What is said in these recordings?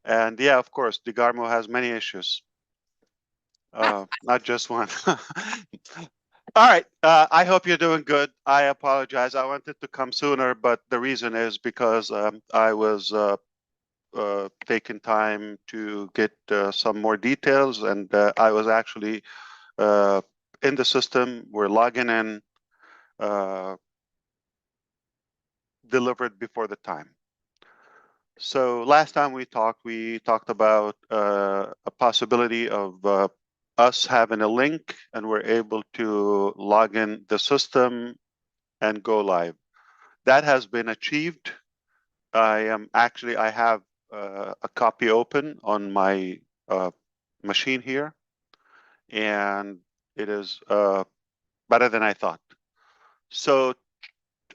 And yeah, of course, DeGarmo has many issues, not just one. All right. I hope you're doing good. I apologize. I wanted to come sooner, but the reason is because I was taking time to get some more details, and I was actually uh, in the system. We're logging in, uh, delivered before the time. So last time we talked about a possibility of us having a link, and we're able to log in the system and go live. That has been achieved. I have a copy open on my machine here, and it is better than I thought. So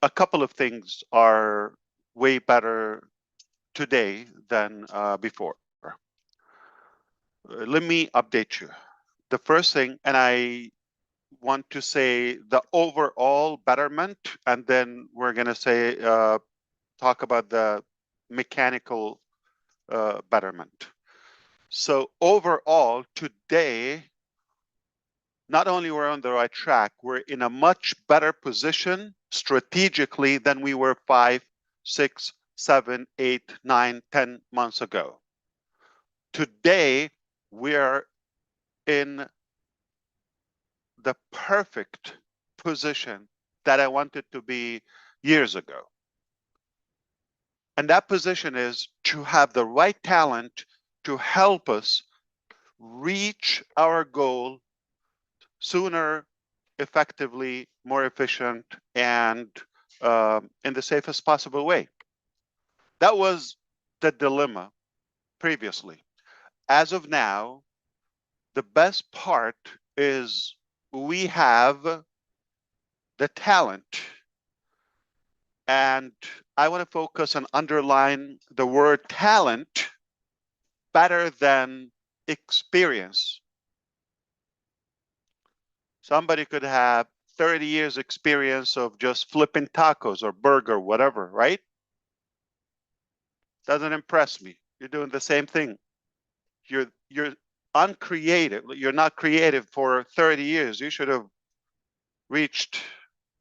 a couple of things are way better today than before. Let me update you. The first thing, and I want to say the overall betterment, and then we're going to say talk about the mechanical betterment. So overall, today, not only we're on the right track, we're in a much better position strategically than we were 5, 6, 7, 8, 9, 10 months ago. Today, we're in the perfect position that I wanted to be years ago. And that position is to have the right talent to help us reach our goal sooner, effectively, more efficient, and in the safest possible way. That was the dilemma previously. As of now, the best part is we have the talent. And I want to focus and underline the word talent better than experience. Somebody could have 30 years experience of just flipping tacos or burger, whatever, right? Doesn't impress me. You're doing the same thing. You're uncreative. You're not creative for 30 years. You should have reached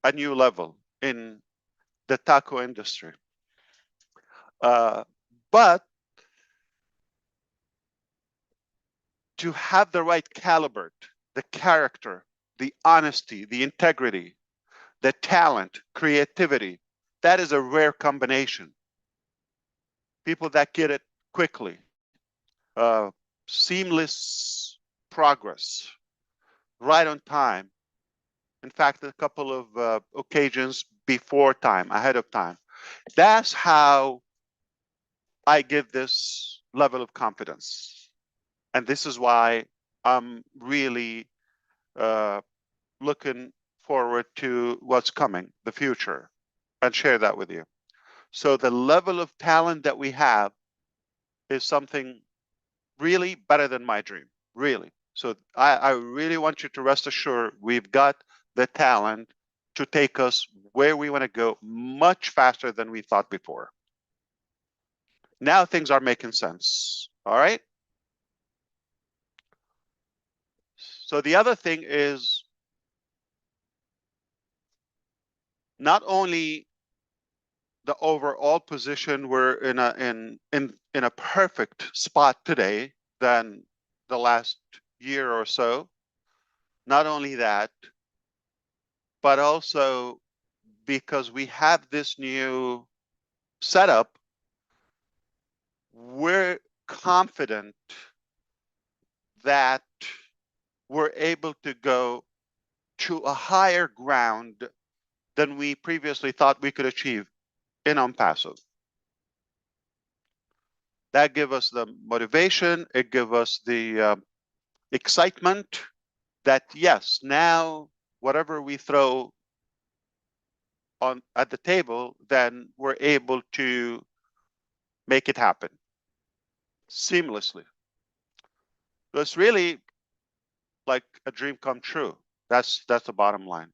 a new level in the taco industry. But to have the right caliber, the character, the honesty, the integrity, the talent, creativity, that is a rare combination. People that get it quickly, seamless progress, right on time. In fact, a couple of occasions before time, ahead of time. That's how I give this level of confidence. And this is why I'm really looking forward to what's coming, the future, and share that with you. So the level of talent that we have is something really better than my dream, really. So I really want you to rest assured we've got the talent to take us where we want to go much faster than we thought before. Now things are making sense. All right. So the other thing is not only the overall position, we're in a perfect spot today than the last year or so. Not only that, but also because we have this new setup, we're confident that we're able to go to a higher ground than we previously thought we could achieve in Onpassive. That gives us the motivation, it gives us the excitement that yes, now whatever we throw on at the table, then we're able to make it happen seamlessly. So it's really like a dream come true. That's the bottom line.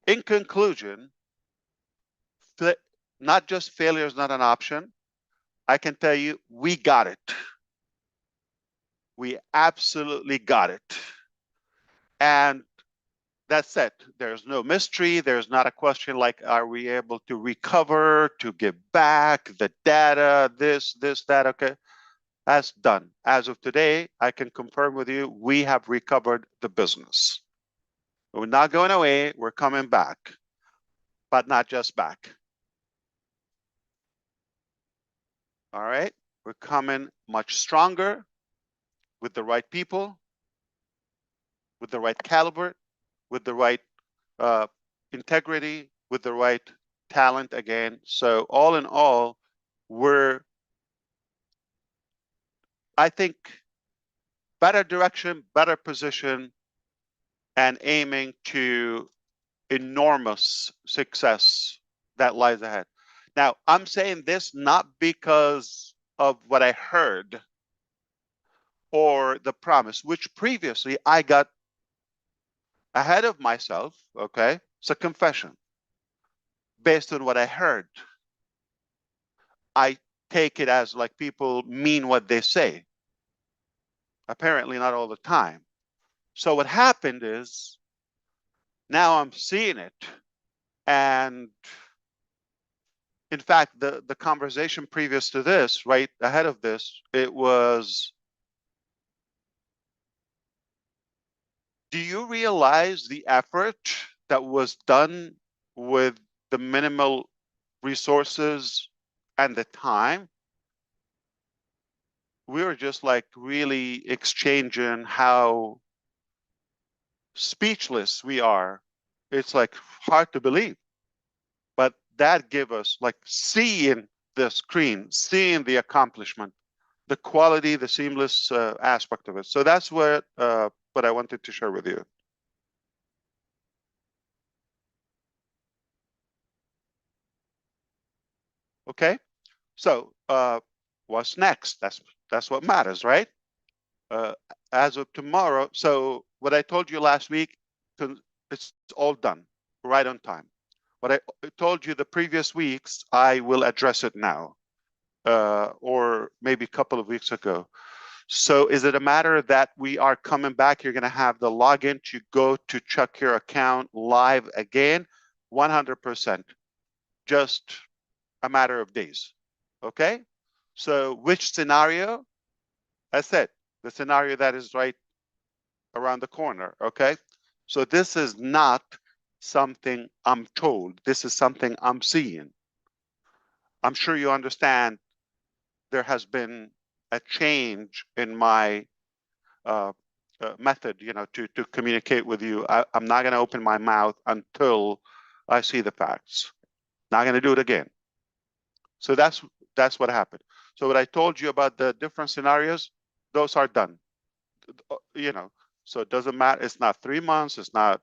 In conclusion, not just failure is not an option, I can tell you, we got it. We absolutely got it. And that's it. There's no mystery. There's not a question like, are we able to recover, to give back the data, this, that, okay? That's done. As of today, I can confirm with you, we have recovered the business. We're not going away, we're coming back, but not just back. All right, we're coming much stronger with the right people, with the right caliber, with the right integrity, with the right talent again. So all in all, I think, better direction, better position, and aiming to enormous success that lies ahead. Now, I'm saying this not because of what I heard or the promise, which previously I got ahead of myself, okay? It's a confession. Based on what I heard, I take it as like people mean what they say. Apparently not all the time. So what happened is now I'm seeing it. And in fact, the conversation previous to this, right ahead of this, it was, do you realize the effort that was done with the minimal resources and the time? We were just like really exchanging how speechless we are. It's like hard to believe. But that gave us like seeing the screen, seeing the accomplishment, the quality, the seamless aspect of it. So that's what I wanted to share with you. Okay, so what's next? That's what matters, right? As of tomorrow. So what I told you last week, it's all done, right on time. What I told you the previous weeks, I will address it now, or maybe a couple of weeks ago. So is it a matter that we are coming back? You're going to have the login to go to check your account live again? 100%. Just a matter of days. Okay? So which scenario? I said the scenario that is right around the corner. Okay? So this is not something I'm told. This is something I'm seeing. I'm sure you understand there has been a change in my method, to communicate with you. I'm not going to open my mouth until I see the facts. Not going to do it again. So that's what happened. So what I told you about the different scenarios, those are done. So it doesn't matter. It's not 3 months. It's not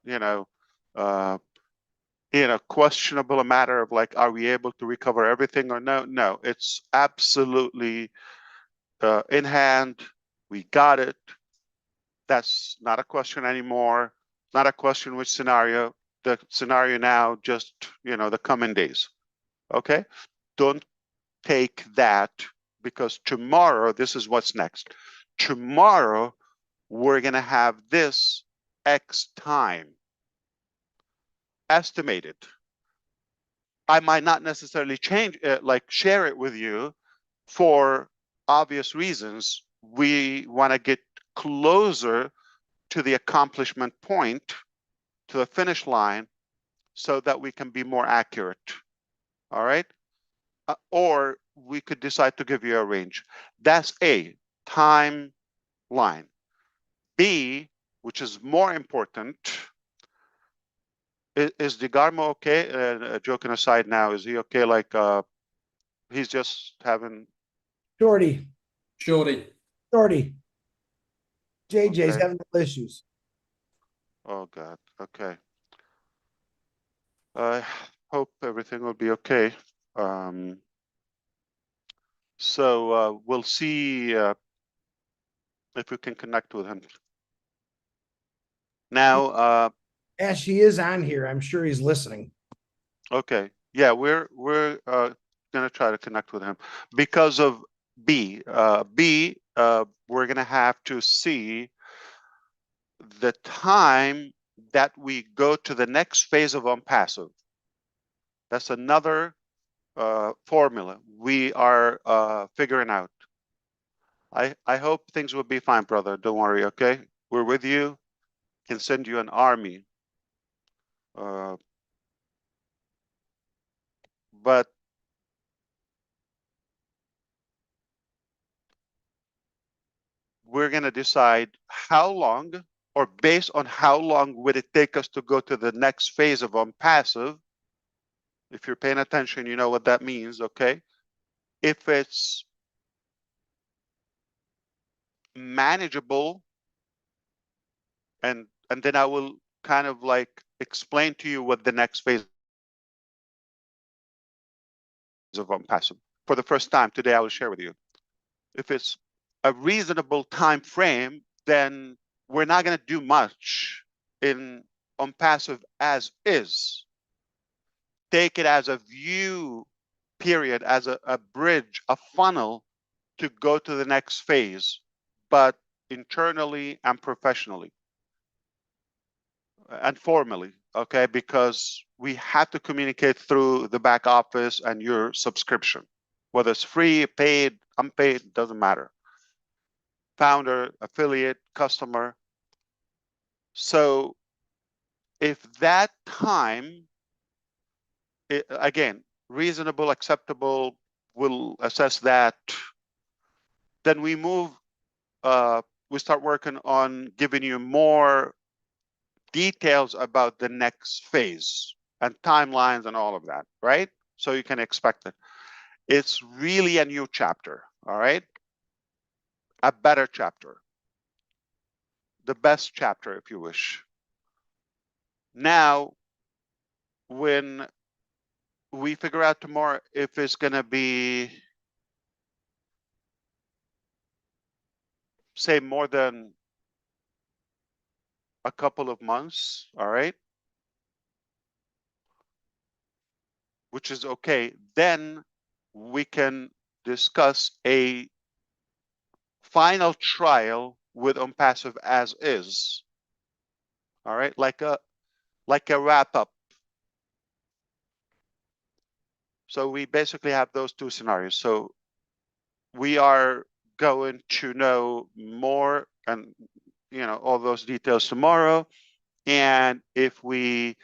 questionable a matter of like, are we able to recover everything or no? No, it's absolutely in hand. We got it. That's not a question anymore. Not a question which scenario. The scenario now, just, the coming days. Okay? Don't take that, because tomorrow, this is what's next. Tomorrow, we're going to have this X time estimated. I might not necessarily share it with you for obvious reasons. We want to get closer to the accomplishment point, to the finish line, so that we can be more accurate. All right? Or we could decide to give you a range. That's A, timeline. B, which is more important, is DeGarmo okay? Joking aside now, is he okay? Like, he's just having... Shorty. Shorty. JJ's Okay. having issues. Oh, God. Okay. I hope everything will be okay. So we'll see if we can connect with him. Now, Ash, he is on here. I'm sure he's listening. okay. Yeah, we're gonna try to connect with him because of B. We're gonna have to see the time that we go to the next phase of Onpassive. That's another formula we are figuring out. I hope things will be fine, brother. Don't worry, okay? We're with you. Can send you an army. But we're going to decide how long, or based on how long would it take us to go to the next phase of Onpassive. If you're paying attention, you know what that means, okay? If it's manageable, and then I will kind of like explain to you what the next phase of Onpassive. For the first time today, I will share with you. If it's a reasonable time frame, then we're not going to do much in Onpassive as is. Take it as a view period, as a bridge, a funnel to go to the next phase, but internally and professionally and formally, okay? Because we have to communicate through the back office and your subscription, whether it's free, paid, unpaid, doesn't matter. Founder, affiliate, customer. So if that time, again, reasonable, acceptable, we'll assess that. Then we move, we start working on giving you more details about the next phase and timelines and all of that, right? So you can expect it. It's really a new chapter, all right? A better chapter. The best chapter, if you wish. Now, when we figure out tomorrow if it's going to be, say, more than a couple of months, all right, which is okay, then we can discuss a final trial with Onpassive as is, all right, like a wrap up. So we basically have those two scenarios. So we are going to know more and all those details tomorrow. And if we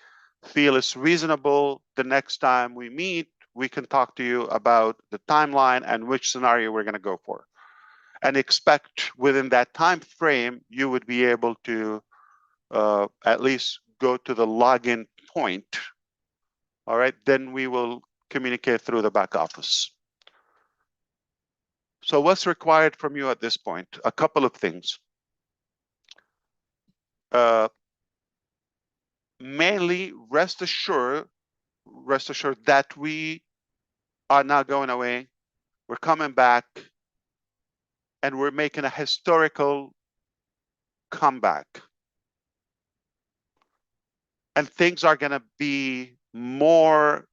feel it's reasonable, the next time we meet, we can talk to you about the timeline and which scenario we're going to go for. And expect within that time frame, you would be able to at least go to the login point. All right, then we will communicate through the back office. So what's required from you at this point? A couple of things. Mainly, rest assured that we are not going away. We're coming back, and we're making a historical comeback. And things are going to be more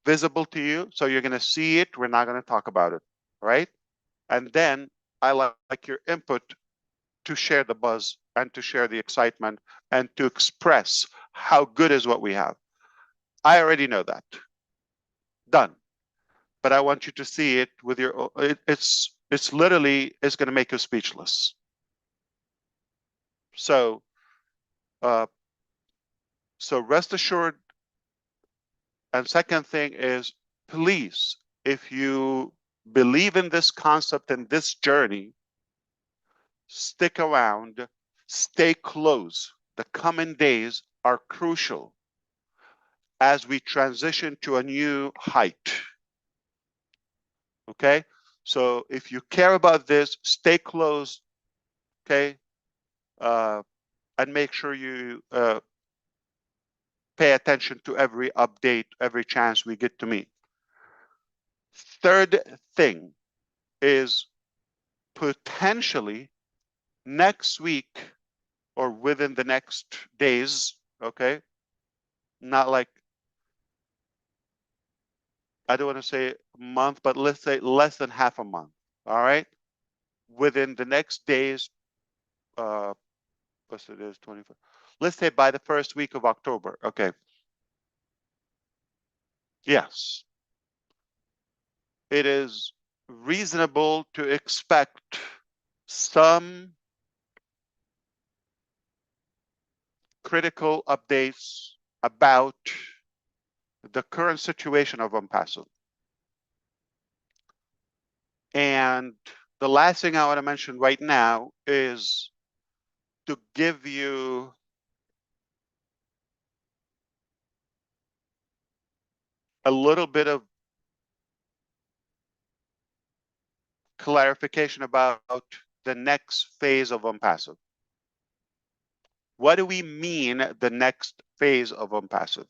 visible to you. So you're going to see it. We're not going to talk about it, right? And then I like your input to share the buzz and to share the excitement and to express how good is what we have. I already know that. Done. But I want you to see it with your, it's literally, it's going to make you speechless. So, so rest assured. And second thing is, please, if you believe in this concept and this journey, stick around, stay close. The coming days are crucial as we transition to a new height. Okay? So if you care about this, stay close, okay? And make sure you pay attention to every update, every chance we get to meet. Third thing is potentially next week or within the next days, okay? Not like I don't want to say a month, but let's say less than half a month. All right. Within the next days, what's it is 24. Let's say by the first week of October. Okay. Yes. It is reasonable to expect some critical updates about the current situation of Onpassive. And the last thing I want to mention right now is to give you a little bit of clarification about the next phase of Onpassive. What do we mean the next phase of Onpassive?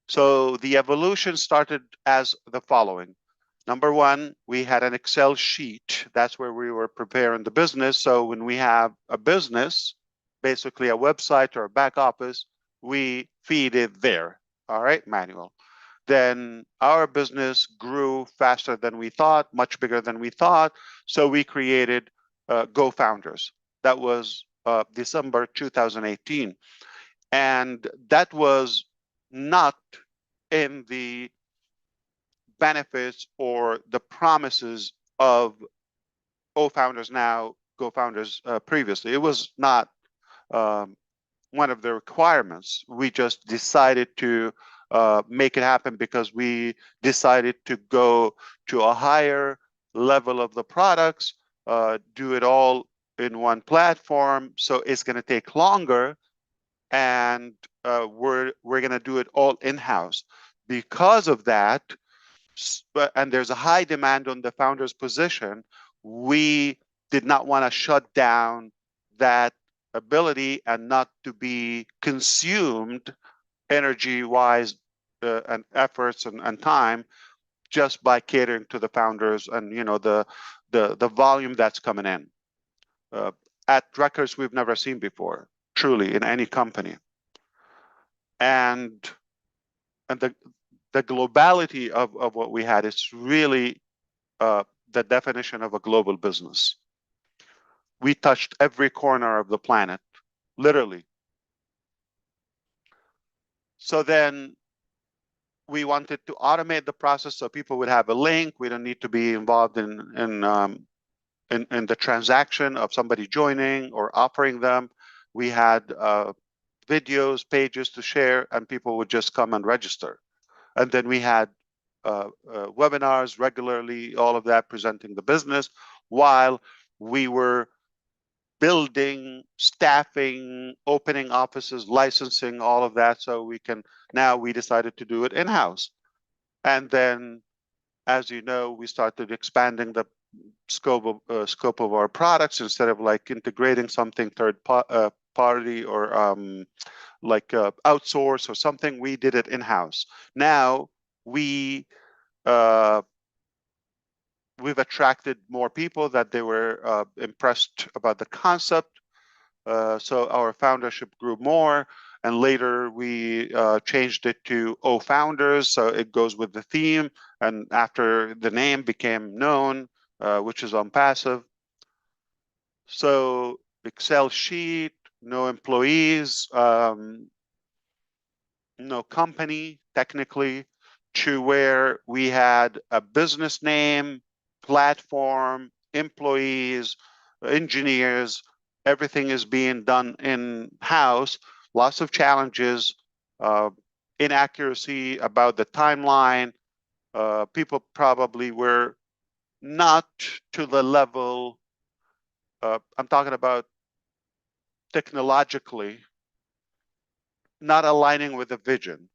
So the evolution started as the following. Number one, we had an Excel sheet. That's where we were preparing the business. So when we have a business, basically a website or a back office, we feed it there. All right, manual. Then our business grew faster than we thought, much bigger than we thought. So we created Go Founders. That was December 2018. And that was not in the benefits or the promises of O Founders now, Go Founders previously. It was not um, one of the requirements. We just decided to make it happen because we decided to go to a higher level of the products, do it all in one platform. So it's going to take longer, and we're going to do it all in-house. Because of that, and there's a high demand on the founder's position, we did not want to shut down that ability and not to be consumed energy-wise and efforts and time just by catering to the founders and the volume that's coming in at records we've never seen before, truly, in any company. And the globality of what we had is really the definition of a global business. We touched every corner of the planet, literally. So then we wanted to automate the process so people would have a link. We don't need to be involved in the transaction of somebody joining or offering them. We had videos, pages to share, and people would just come and register. And then we had webinars regularly, all of that presenting the business while we were building, staffing, opening offices, licensing, all of that. So we decided to do it in-house. And then, as you know, we started expanding the scope of our products. Instead of like integrating something third party or outsource or something, we did it in-house. Now we've attracted more people that they were impressed about the concept. So our foundership grew more, and later we changed it to O Founders, so it goes with the theme, and after the name became known, which is Onpassive. So Excel sheet, no employees, no company technically, to where we had a business name, platform, employees, engineers, everything is being done in-house. Lots of challenges, inaccuracy about the timeline. People probably were not to the level, I'm talking about technologically, not aligning with the vision.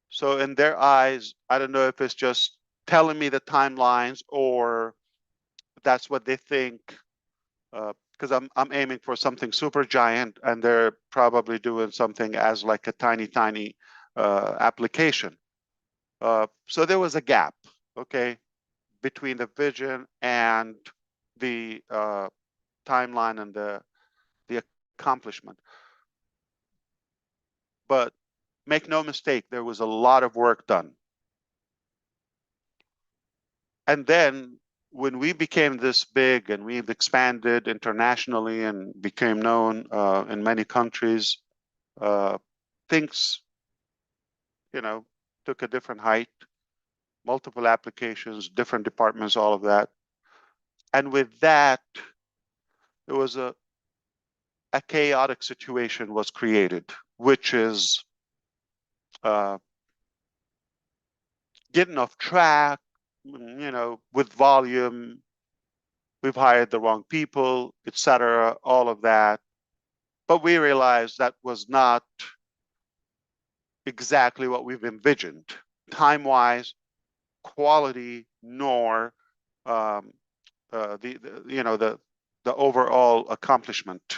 So in their eyes, I don't know if it's just telling me the timelines or that's what they think, because I'm aiming for something super giant, and they're probably doing something as like a tiny application. So there was a gap, okay, between the vision and the timeline and the accomplishment. But make no mistake, there was a lot of work done. And then when we became this big and we've expanded internationally and became known in many countries, things, took a different height, multiple applications, different departments, all of that. And with that, there was a chaotic situation was created, which is getting off track, with volume. We've hired the wrong people, etc., all of that. But we realized that was not exactly what we've envisioned, time-wise, quality, nor the overall accomplishment.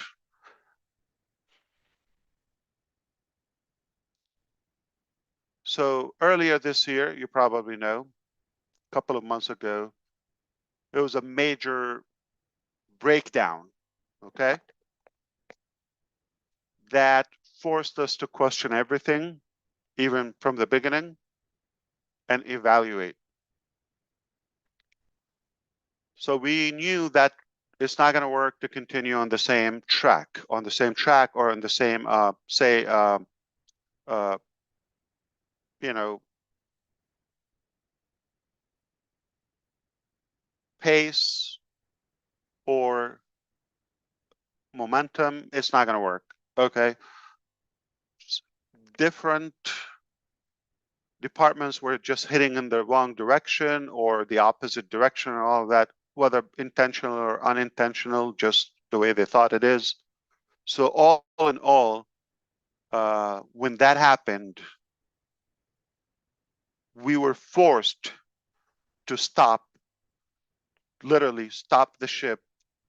So earlier this year, you probably know, a couple of months ago, it was a major breakdown, okay, that forced us to question everything, even from the beginning, and evaluate. So we knew that it's not going to work to continue on the same track, or on the same, you know, pace or momentum. It's not going to work. Okay. Different departments were just heading in the wrong direction or the opposite direction and all of that, whether intentional or unintentional, just the way they thought it is. So all in all, when that happened, we were forced to literally stop the ship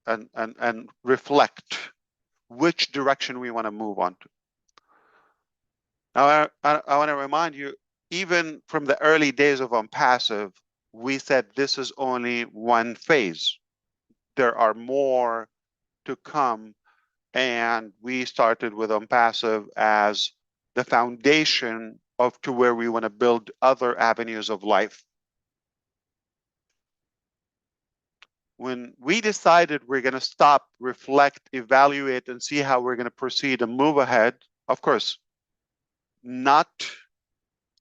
and reflect which direction we want to move on to. Now, I want to remind you, even from the early days of Onpassive, we said this is only one phase. There are more to come, and we started with Onpassive as the foundation of to where we want to build other avenues of life. When we decided we're going to stop, reflect, evaluate, and see how we're going to proceed and move ahead, of course, not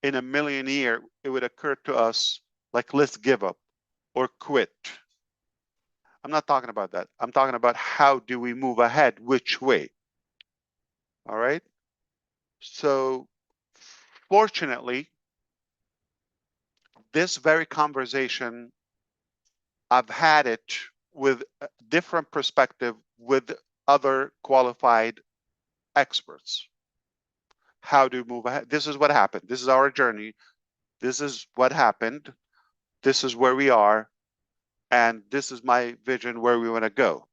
in a million years it would occur to us like, let's give up or quit. I'm not talking about that. I'm talking about how do we move ahead, which way. All right. So fortunately, this very conversation, I've had it with a different perspective with other qualified experts. How to move ahead. This is what happened. This is our journey. This is what happened. This is where we are. And this is my vision where we want to go.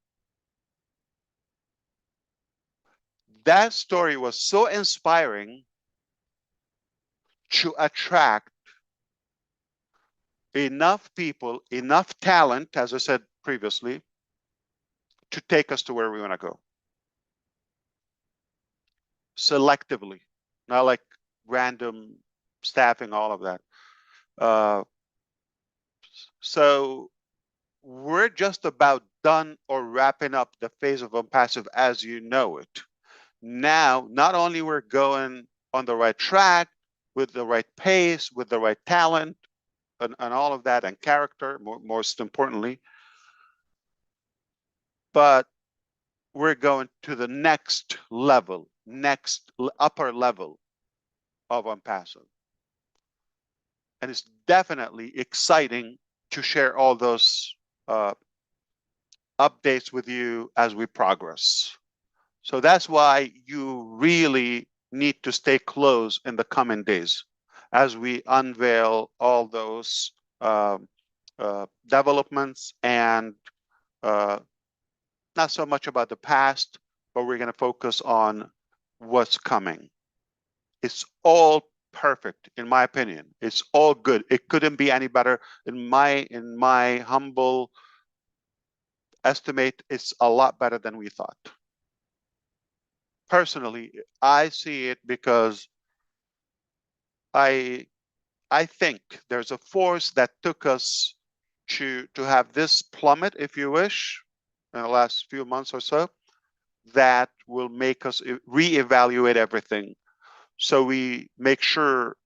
That story was so inspiring to attract enough people, enough talent, as I said previously, to take us to where we want to go. Selectively, not like random staffing, all of that. So we're just about done or wrapping up the phase of Onpassive as you know it. Now, not only we're going on the right track, with the right pace, with the right talent, and all of that, and character, most importantly, but we're going to the next level, upper level of Onpassive. And it's definitely exciting to share all those updates with you as we progress. So that's why you really need to stay close in the coming days as we unveil all those developments and not so much about the past, but we're going to focus on what's coming. It's all perfect, in my opinion. It's all good. It couldn't be any better. In my humble estimate, it's a lot better than we thought. Personally, I see it because I think there's a force that took us to have this plummet, if you wish, in the last few months or so, that will make us reevaluate everything. So we make sure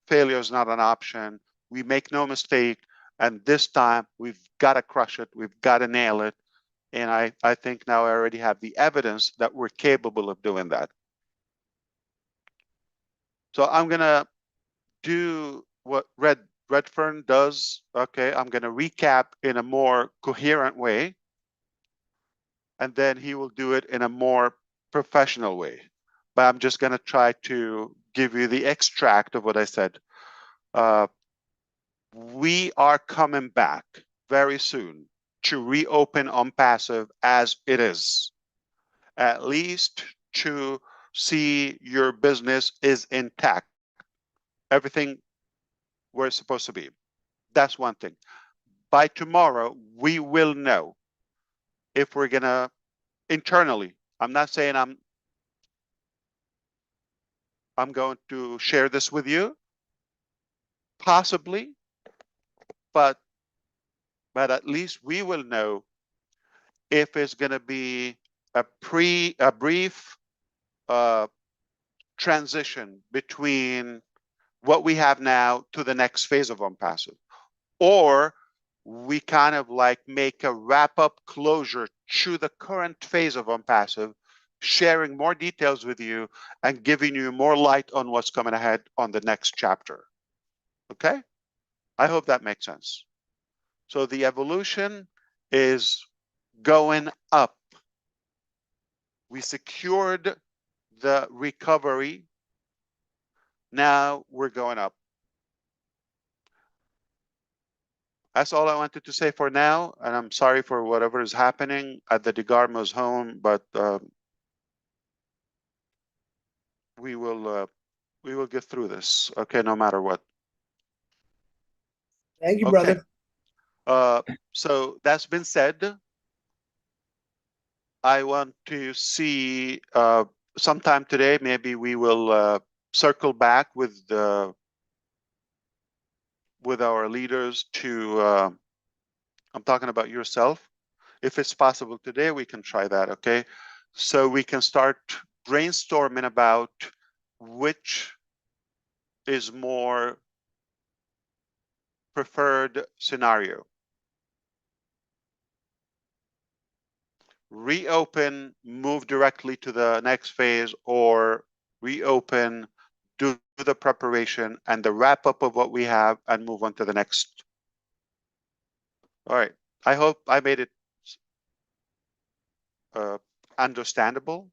failure is not an option. We make no mistake. And this time we've got to crush it. We've got to nail it. And I think now I already have the evidence that we're capable of doing that. So I'm going to do what Redfern does. Okay, I'm going to recap in a more coherent way. And then he will do it in a more professional way. But I'm just going to try to give you the extract of what I said. We are coming back very soon to reopen Onpassive as it is, at least to see your business is intact. Everything where it's supposed to be. That's one thing. By tomorrow, we will know if we're gonna internally. I'm not saying I'm going to share this with you, possibly, but at least we will know if it's going to be a brief transition between what we have now to the next phase of Onpassive, or we kind of like make a wrap-up closure to the current phase of Onpassive, sharing more details with you and giving you more light on what's coming ahead on the next chapter. Okay? I hope that makes sense. So the evolution is going up. We secured the recovery. Now we're going up. That's all I wanted to say for now. And I'm sorry for whatever is happening at the DeGarmo's home, but we will get through this, okay, no matter what. Thank you, Okay. brother. So that's been said. I want to see sometime today, maybe we will circle back with our leaders to, I'm talking about yourself. If it's possible today, we can try that, okay? So we can start brainstorming about which is more preferred scenario. Reopen, move directly to the next phase, or reopen, do the preparation and the wrap up of what we have and move on to the next. All right. I hope I made it understandable.